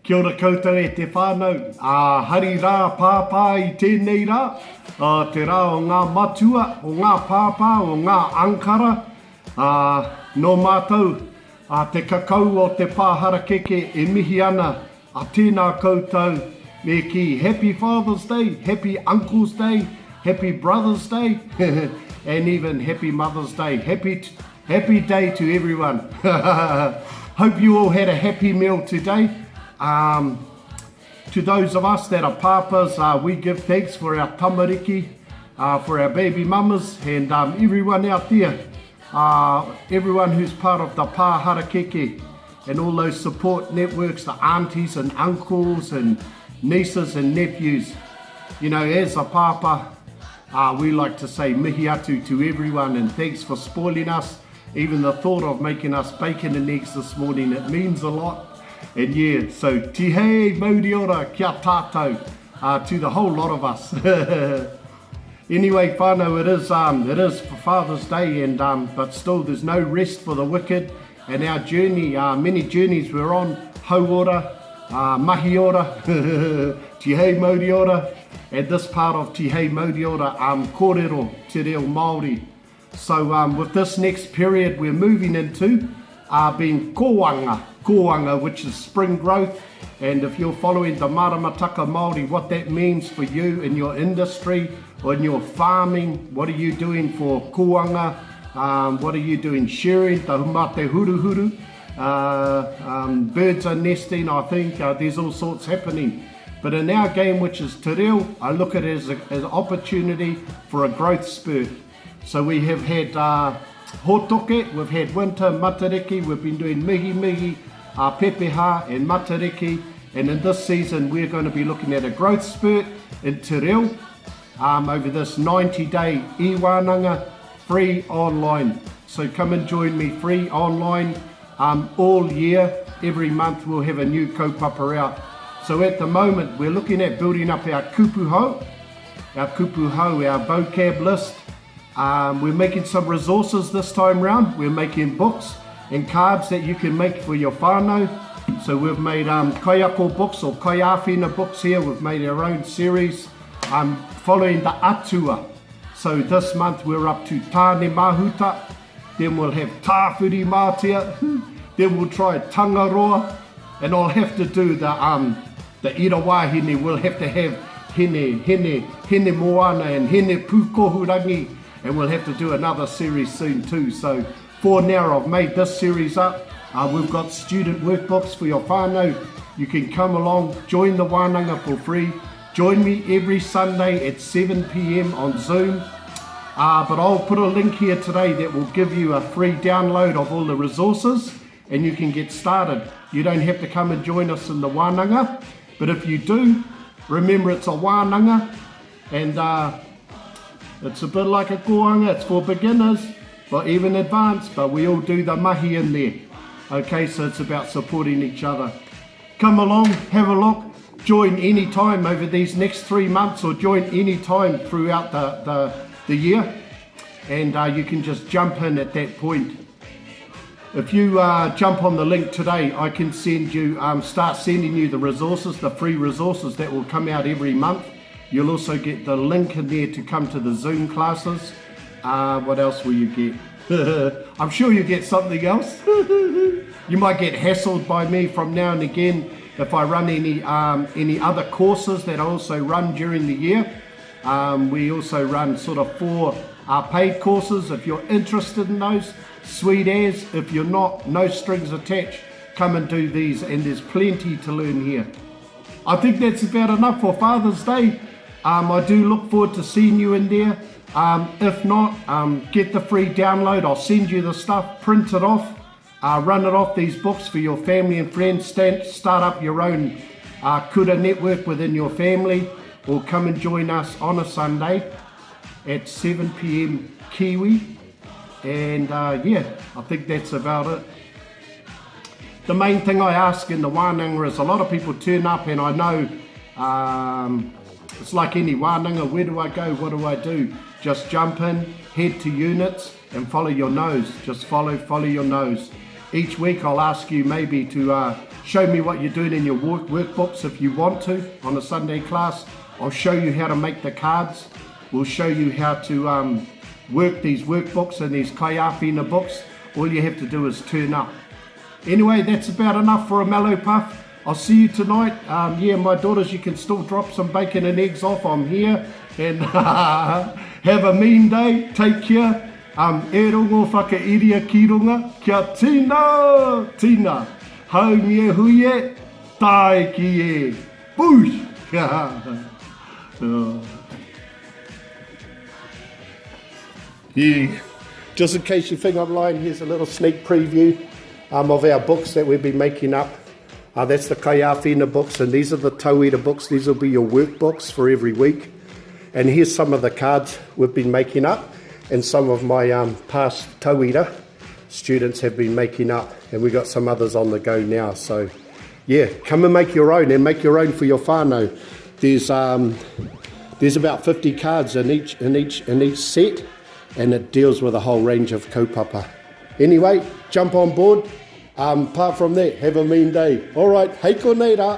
Kia ora koutou e te whānau, hari rā pāpā i tēnei rā, te rā o ngā matua, o ngā pāpā, o ngā ankara, no mātou, te kakau o te pāhara keke e mihi ana, a tēnā koutou, me ki Happy Father's Day, Happy Uncle's Day, Happy Brother's Day, and even Happy Mother's Day. Happy day to everyone. Hope you all had a happy meal today. To those of us that are papas, we give thanks for our tamariki, for our baby mamas, and everyone out there, everyone who's part of the pāhara keke, and all those support networks, the aunties and uncles and nieces and nephews. You know, as a papa, we like to say mihi atu to everyone, and thanks for spoiling us. Even the thought of making us bacon and eggs this morning, it means a lot. And yeah, so TIHEI MAURI ORA kia tātou, to the whole lot of us. Anyway, whānau, it is for Father's Day, and but still there's no rest for the wicked. And our journey, many journeys we're on, hau ora, mahi ora, TIHEI MAURI ORA, and this part of TIHEI MAURI ORA, kōrero te reo Māori. So with this next period we're moving into, being koanga, which is spring growth. And if you're following the maramataka Māori, what that means for you in your industry or in your farming, what are you doing for koanga, what are you doing sharing, te humate huru, birds are nesting, I think, there's all sorts happening. But in our game, which is te reo, I look at it as an opportunity for a growth spurt. So we have had hotoke, we've had winter, matariki, we've been doing mihi, pepeha and matariki, and in this season we're going to be looking at a growth spurt in te reo over this 90-day iiWāNANGA free online. So come and join me free online all year. Every month we'll have a new kaupapa out. So at the moment we're looking at building up our kupuhau, our vocab list. We're making some resources this time round. We're making books and cards that you can make for your whānau. So we've made kaiako books or kaiawhina books here. We've made our own series following the atua. So this month we're up to tāne mahuta. Then we'll have tāwhiri mātia. Then we'll try tangaroa. And I'll have to do the irawahine. We'll have to have hene moana and hene pukohurangi. And we'll have to do another series soon too. So for now I've made this series up. We've got student workbooks for your whānau. You can come along, join the Wānanga for free. Join me every Sunday at 7 p.m. on Zoom. But I'll put a link here today that will give you a free download of all the resources, and you can get started. You don't have to come and join us in the Wānanga, but if you do, remember it's a Wānanga, and it's a bit like a koanga. It's for beginners, but even advanced, but we all do the mahi in there. Okay, so it's about supporting each other. Come along, have a look, join any time over these next 3 months, or join any time throughout the year, and you can just jump in at that point. If you jump on the link today, I can send you, start sending you the resources, the free resources that will come out every month. You'll also get the link in there to come to the Zoom classes. What else will you get? I'm sure you get something else. You might get hassled by me from now and again if I run any other courses that I also run during the year. We also run sort of 4 paid courses. If you're interested in those, sweet as. If you're not, no strings attached. Come and do these, and there's plenty to learn here. I think that's about enough for Father's Day. I do look forward to seeing you in there. If not, get the free download. I'll send you the stuff, print it off, run it off these books for your family and friends. Start up your own kura network within your family, or come and join us on a Sunday at 7 p.m. Kiwi. And yeah, I think that's about it. The main thing I ask in the Wānanga is a lot of people turn up, and I know it's like any Wānanga, where do I go, what do I do? Just jump in, head to units and follow your nose. Just follow your nose. each week I'll ask you maybe to show me what you're doing in your workbooks if you want to on a Sunday class. I'll show you how to make the cards. We'll show you how to work these workbooks and these kaiawhina books. All you have to do is turn up. Anyway, that's about enough for a mellow puff. I'll see you tonight. Yeah, my daughters, you can still drop some bacon and eggs off. I'm here. And have a mean day. Take care. E rongo whakairia ki runga. Kia tina, tina. Hau nge huie, tai ki e. Boosh! Yeah. Just in case you think I'm lying, here's a little sneak preview of our books that we've been making up. That's the kaiawhina books, and these are the tauira books. These will be your workbooks for every week. And here's some of the cards we've been making up, and some of my past tauira students have been making up, and we've got some others on the go now. So yeah, come and make your own, and make your own for your whānau. There's about 50 cards in each set, and it deals with a whole range of kaupapa. Anyway, jump on board. Apart from that, have a mean day. All right, hei konei rā.